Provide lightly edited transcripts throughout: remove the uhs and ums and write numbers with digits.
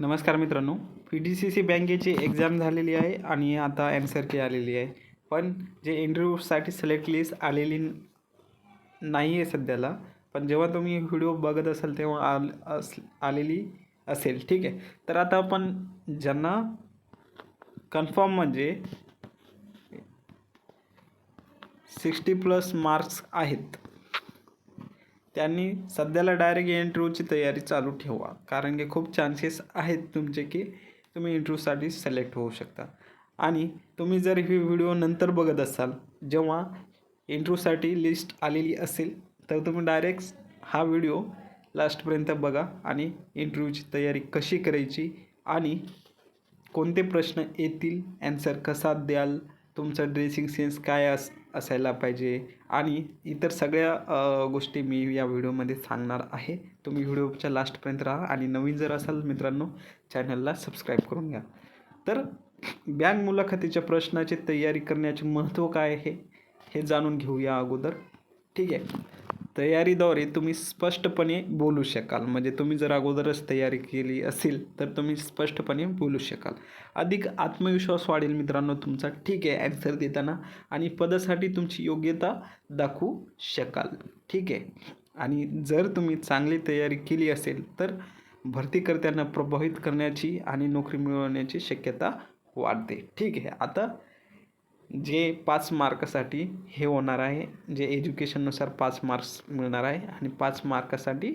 नमस्कार मित्रांनो, PDCC बँकेची एक्झाम झालेली आहे आणि आता ॲन्सर की आलेली आहे. पण जे इंटरव्ह्यूसाठी सिलेक्ट लिस्ट आलेली नाही आहे सध्याला. पण जेव्हा तुम्ही व्हिडिओ बघत असाल तेव्हा आलेली असेल. ठीक आहे. तर आता आपण ज्यांना कन्फर्म म्हणजे 60+ मार्क्स आहेत त्यांनी सध्याला डायरेक्ट इंटरव्ह्यूची तयारी चालू ठेवा. कारण की खूप चान्सेस आहेत तुमचे की तुम्ही इंटरव्ह्यूसाठी सिलेक्ट होऊ शकता. आणि तुम्ही जर ही व्हिडिओ नंतर बघत असाल जेव्हा इंटरव्ह्यूसाठी लिस्ट आलेली असेल तर तुम्ही डायरेक्ट हा व्हिडिओ लास्टपर्यंत बघा आणि इंटरव्ह्यूची तयारी कशी करायची आणि कोणते प्रश्न येतील, ॲन्सर कसा द्याल, तुमचा ड्रेसिंग सेन्स काय असायला पाहिजे आणि इतर सगळ्या गोष्टी मी या व्हिडिओमध्ये सांगणार आहे. तुम्ही व्हिडिओच्या लास्टपर्यंत राहा आणि नवीन जर असाल मित्रांनो चॅनलला सबस्क्राईब करून घ्या. तर बँक मुलाखतीच्या प्रश्नाची तयारी करण्याचे महत्त्व काय आहे हे जाणून घेऊया अगोदर. ठीक आहे. तयारीद्वारे तुम्ही स्पष्टपणे बोलू शकाल. म्हणजे तुम्ही जर अगोदरच तयारी केली असेल तर तुम्ही स्पष्टपणे बोलू शकाल. अधिक आत्मविश्वास वाढेल मित्रांनो तुमचा. ठीक आहे. ॲन्सर देताना आणि पदासाठी तुमची योग्यता दाखवू शकाल. ठीक आहे. आणि जर तुम्ही चांगली तयारी केली असेल तर भरतीकर्त्यांना प्रभावित करण्याची आणि नोकरी मिळवण्याची शक्यता वाढते. ठीक आहे. आता जे 5 मार्कासाठी हे होणार आहे, जे एज्युकेशननुसार 5 मार्क्स मिळणार आहे आणि 5 मार्कासाठी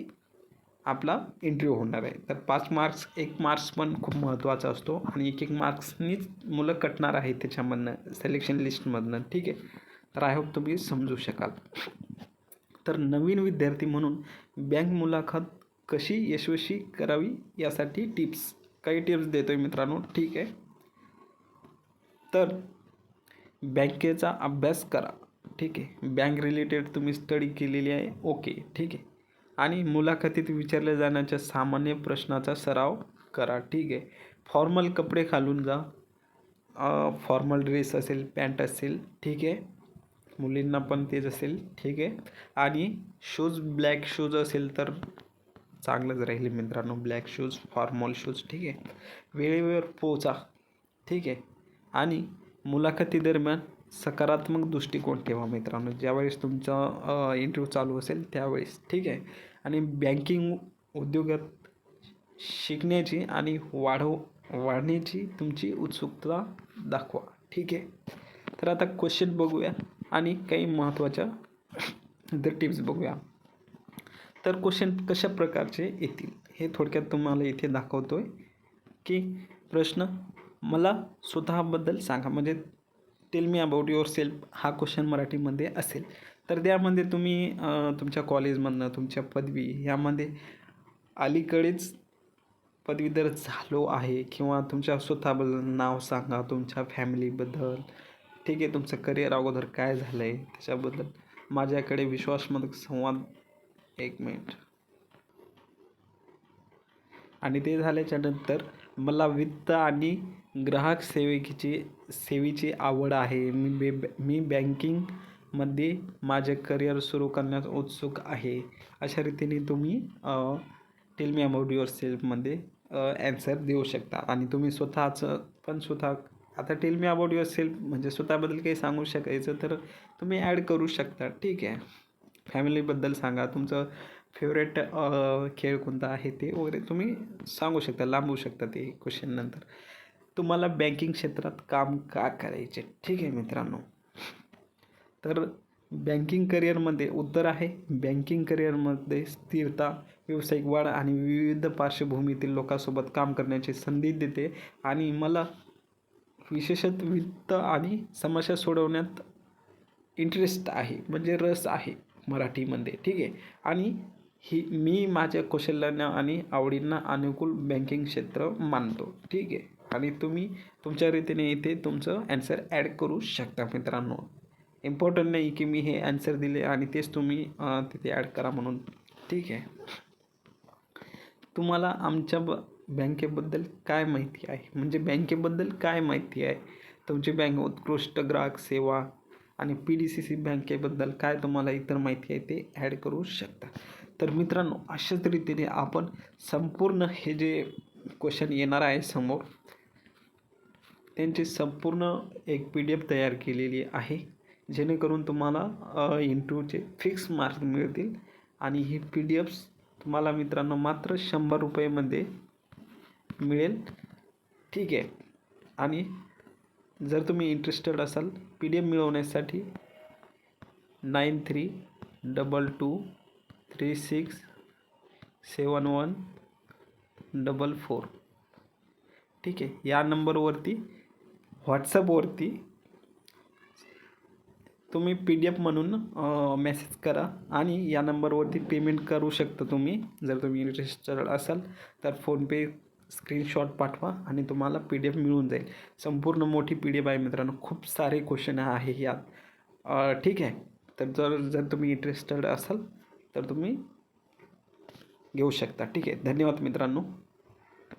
आपला इंटरव्ह्यू होणार आहे. तर 5 मार्क्स, 1 मार्क्स पण खूप महत्त्वाचा असतो आणि 1 मार्क्सनीच मुलं कटणार आहे त्याच्यामधनं सिलेक्शन लिस्टमधनं. ठीक आहे. तर आय होप तुम्ही समजू शकाल. तर नवीन विद्यार्थी म्हणून बँक मुलाखत कशी यशस्वी करावी यासाठी काही टिप्स देतो आहे मित्रांनो. ठीक आहे. तर बँकेचा अभ्यास करा. ठीक आहे. बँक रिलेटेड तुम्ही स्टडी केलेली आहे. ओके. ठीक आहे. आणि मुलाखतीत विचारल्या जाण्याच्या सामान्य प्रश्नाचा सराव करा. ठीक आहे. फॉर्मल कपडे घालून जा. फॉर्मल ड्रेस असेल, पॅन्ट असेल. ठीक आहे. मुलींना पण तेच असेल. ठीक आहे. आणि शूज, ब्लॅक शूज असेल तर चांगलंच राहील मित्रांनो. Black shoes, formal shoes. ठीक आहे. वेळेवर पोचा. ठीक आहे. आणि मुलाखतीदरम्यान सकारात्मक दृष्टिकोन ठेवा मित्रांनो. ज्यावेळेस तुमचा इंटरव्ह्यू चालू असेल त्यावेळेस. ठीक आहे. आणि बँकिंग उद्योगात शिकण्याची आणि वाढण्याची तुमची उत्सुकता दाखवा. ठीक आहे. तर आता क्वेश्चन बघूया आणि काही महत्त्वाच्या इतर टिप्स बघूया. तर क्वेश्चन कशा प्रकारचे येतील हे थोडक्यात तुम्हाला इथे दाखवतो आहे की प्रश्न मला स्वतःबद्दल सांगा. म्हणजे tail me about your self हा क्वेश्चन मराठीमध्ये असेल. तर त्यामध्ये तुम्ही तुमच्या कॉलेजमधनं, तुमच्या पदवी यामध्ये अलीकडेच पदवीधर झालो आहे किंवा तुमच्या स्वतःबद्दल नाव सांगा, तुमच्या फॅमिलीबद्दल. ठीक आहे. तुमचं करिअर अगोदर काय झालं आहे त्याच्याबद्दल. माझ्याकडे विश्वासमधक संवाद. 1 मिनिट. आणि ते झाल्याच्यानंतर मला वित्त आणि ग्राहक सेवेची आवड आहे. मी बँकिंगमध्ये माझे करिअर सुरू करण्यास उत्सुक आहे. अशा रीतीने तुम्ही टेल मी अबाउट युअर सेल्फमध्ये ॲन्सर देऊ शकता. आणि तुम्ही स्वतः आता tell me about yourself म्हणजे स्वतःबद्दल काही सांगू शकायचं तर तुम्ही ॲड करू शकता. ठीक आहे. फॅमिलीबद्दल सांगा. तुमचं फेवरेट खेळ कोणता आहे ते वगैरे तुम्ही सांगू शकता. लांबवू शकता ते क्वेश्चन नंतर. तुम्हाला बँकिंग क्षेत्रात काम का करायचे. ठीक आहे मित्रांनो. तर बँकिंग करिअरमध्ये उत्तर आहे बँकिंग करिअरमध्ये स्थिरता, व्यावसायिक वाढ आणि विविध पार्श्वभूमीतील लोकांसोबत काम करण्याची संधी देते. आणि मला विशेषतः वित्त आणि समस्या सोडवण्यात इंटरेस्ट आहे म्हणजे रस आहे मराठीमध्ये. ठीक आहे. आणि मी माझ्या कौशल्यांना आणि आवडींना अनुकूल बँकिंग क्षेत्र मानतो. ठीक आहे. आणि तुम्ही तुमच्या रीतीने इथे तुमचं ॲन्सर ॲड करू शकता मित्रांनो. इम्पॉर्टंट नाही की मी हे ॲन्सर दिले आणि तेच तुम्ही तिथे ॲड करा म्हणून. ठीक आहे. तुम्हाला आमच्या बँकेबद्दल काय माहिती आहे. म्हणजे बँकेबद्दल काय माहिती आहे. तुमची बँक उत्कृष्ट ग्राहक सेवा आणि PDCC बँकेबद्दल काय तुम्हाला इतर माहिती आहे ते ॲड करू शकता. तर मित्रांनो अशाच रीतीने आपण संपूर्ण हे जे क्वेश्चन येणार आहे समोर. त्यांची संपूर्ण एक PDF तयार केलेली आहे, जेणेकरून तुम्हाला इंटरव्ह्यूचे फिक्स मार्क मिळतील. आणि ही PDF तुम्हाला मित्रांनो मात्र 100 रुपयेमध्ये मिळेल. ठीक आहे. आणि जर तुम्ही इंटरेस्टेड असाल PDF मिळवण्यासाठी 9322367144 ठीक आहे, या नंबरवरती व्हॉट्सअपवरती तुम्ही PDF म्हणून मेसेज करा आणि या नंबरवरती पेमेंट करू शकता तुम्ही. जर तुम्ही इंटरेस्टेड असाल तर फोनपे स्क्रीनशॉट पाठवा आणि तुम्हाला PDF मिळून जाईल. संपूर्ण मोठी PDF आहे मित्रांनो, खूप सारे क्वेश्चन आहे यात. ठीक आहे. तर जर तुम्ही इंटरेस्टेड असाल तर तुम्ही घेऊ शकता. ठीक आहे. धन्यवाद मित्रांनो.